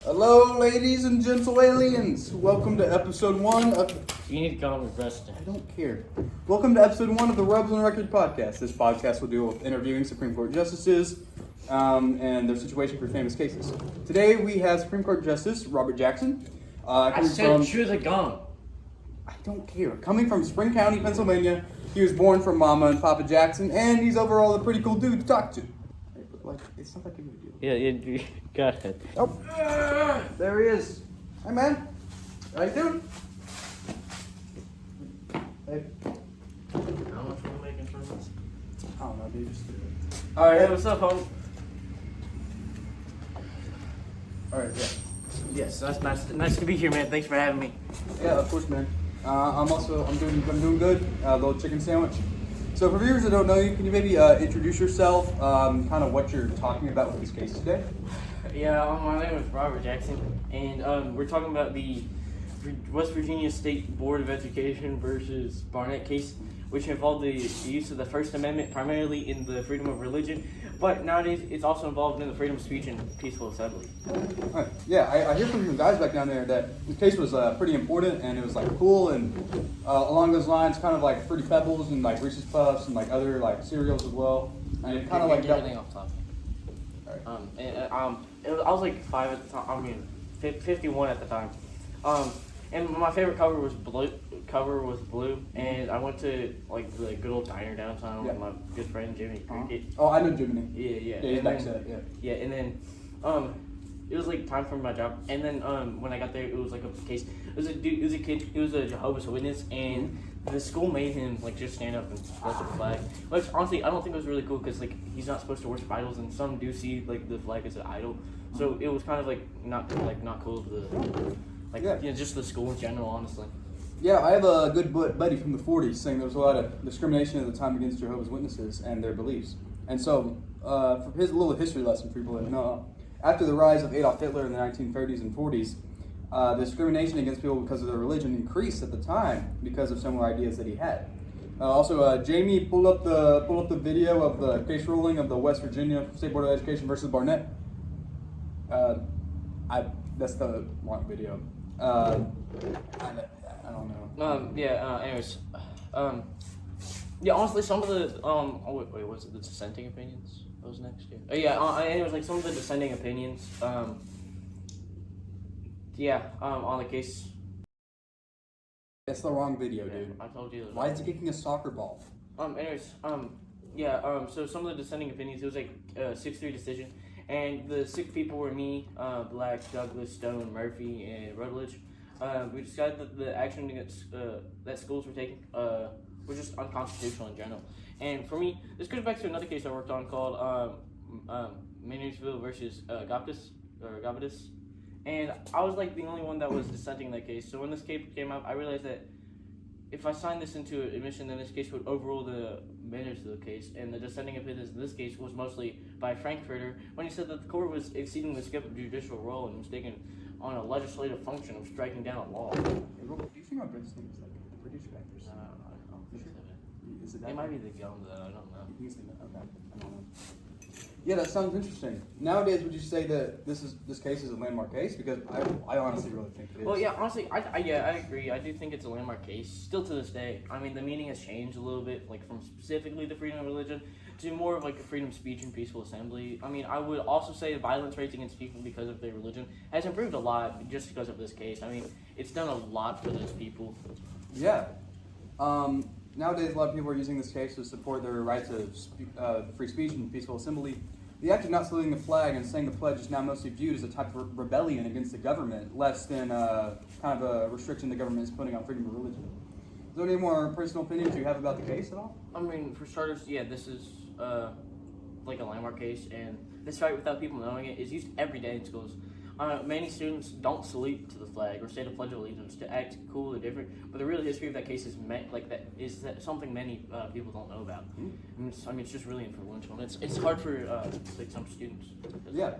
Hello, ladies and gentle aliens. Welcome to episode 1 of... You need to go and rest. I don't care. Welcome to episode 1 of the Rubs on Record podcast. This podcast will deal with interviewing Supreme Court justices and their situation for famous cases. Today we have Supreme Court Justice Robert Jackson. I said chew the gum. I don't care. Coming from Spring County, Pennsylvania, he was born from Mama and Papa Jackson, and he's overall a pretty cool dude to talk to. Like, it's not that big of a deal. Yeah, go ahead. Oh, there he is. Hi, man. How you doing? Hey. How much are we making from this? I don't know, dude. Just do it. All right, hey, what's up, homie? All right, yeah. Yes, that's nice to be here, man. Thanks for having me. Yeah, of course, man. I'm doing good. A little chicken sandwich. So for viewers that don't know you, can you maybe introduce yourself, kind of what you're talking about with this case today? Yeah, my name is Robert Jackson, and we're talking about the West Virginia State Board of Education versus Barnett case, which involved the use of the First Amendment primarily in the freedom of religion, but nowadays it's also involved in the freedom of speech and peaceful assembly. Right. Yeah, I hear from some guys back down there that this case was pretty important and it was like cool and along those lines, kind of like Fruity Pebbles and like Reese's Puffs and like other like cereals as well. And it kind of like everything off topic. All right. I was like 5 at the time. I mean, 51 at the time. And my favorite cover was blue, and I went to like the good old diner downtown with my good friend Jimmy Cricket. Oh, I know Jiminy. Yeah. Yeah, he's back set, yeah. Yeah, and then it was like time for my job, and then when I got there, it was like a case. It was a kid. He was a Jehovah's Witness, and the school made him like just stand up and flip the flag. Which honestly, I don't think it was really cool because like he's not supposed to worship idols, and some do see like the flag as an idol. So it was kind of like not cool to just the school in general, honestly. Yeah, I have a good buddy from the 40s saying there was a lot of discrimination at the time against Jehovah's Witnesses and their beliefs. And so, for his little history lesson for people that know, after the rise of Adolf Hitler in the 1930s and 40s, the discrimination against people because of their religion increased at the time because of similar ideas that he had. Jamie, pull up the video of the case ruling of the West Virginia State Board of Education versus Barnett. That's the wrong video. I don't know. Anyways, honestly, some of the was it the dissenting opinions? That was next year. Anyways, like some of the dissenting opinions. On the case. That's the wrong video, dude. I told you. Why is he kicking a soccer ball? So some of the dissenting opinions, it was like 6-3 decision, and the 6 people were me, Black, Douglas, Stone, Murphy, and Rutledge. We decided that the action against that schools were taking was just unconstitutional in general. And for me, this goes back to another case I worked on called Maynardsville versus Gabadis. And I was like the only one that was dissenting in that case. So when this case came out, I realized that if I signed this into admission, then this case would overrule the Maynardsville case. And the dissenting opinions in this case was mostly by Frankfurter when he said that the court was exceeding the scope of judicial role and mistaken on a legislative function of striking down a law. Hey, Robert, do you think our British name is like British factors? I don't think so. Is it that? It might be the gum, though. I don't know. Okay, I don't know. Yeah, that sounds interesting. Nowadays, would you say that this case is a landmark case? Because I honestly really think it is. Well, yeah, honestly, I agree. I do think it's a landmark case, still to this day. I mean, the meaning has changed a little bit, like from specifically the freedom of religion to more of like a freedom of speech and peaceful assembly. I mean, I would also say violence rates against people because of their religion has improved a lot just because of this case. I mean, it's done a lot for those people. Yeah. Nowadays, a lot of people are using this case to support their right to free speech and peaceful assembly. The act of not saluting the flag and saying the pledge is now mostly viewed as a type of rebellion against the government, less than kind of a restriction the government is putting on freedom of religion. Is there any more personal opinions you have about the case at all? I mean, for starters, yeah, this is like a landmark case, and this right without people knowing it is used every day in schools. Many students don't salute to the flag or say the Pledge of Allegiance to act cool or different, but the real history of that case is something many people don't know about. It's just really influential, and it's hard for like some students. Yeah.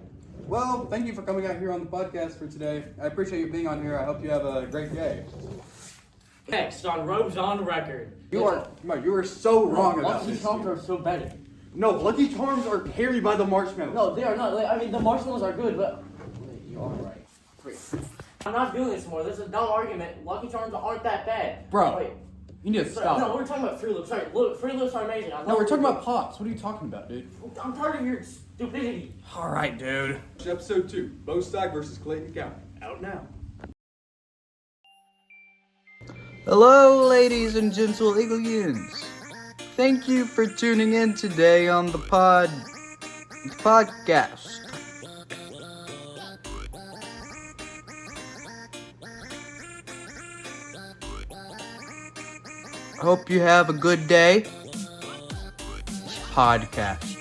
Well, thank you for coming out here on the podcast for today. I appreciate you being on here. I hope you have a great day. Next on Robes on Record. You are so wrong about this. Lucky Charms are so better. No, Lucky Charms are carried by the marshmallows. No, they are not. I mean, the marshmallows are good, but you are right. I'm not doing this more. This is a dumb argument. Lucky Charms aren't that bad. Bro, Wait. you need to stop. No, we're talking about Fruit Loops. Sorry, look, Fruit Loops are amazing. No, we're talking about Pops. What are you talking about, dude? I'm tired of your stupidity. All right, dude. Episode 2, Bostock versus Clayton County. Out now. Hello, ladies and gentle Eaglians. Thank you for tuning in today on the podcast. Hope you have a good day. Podcast.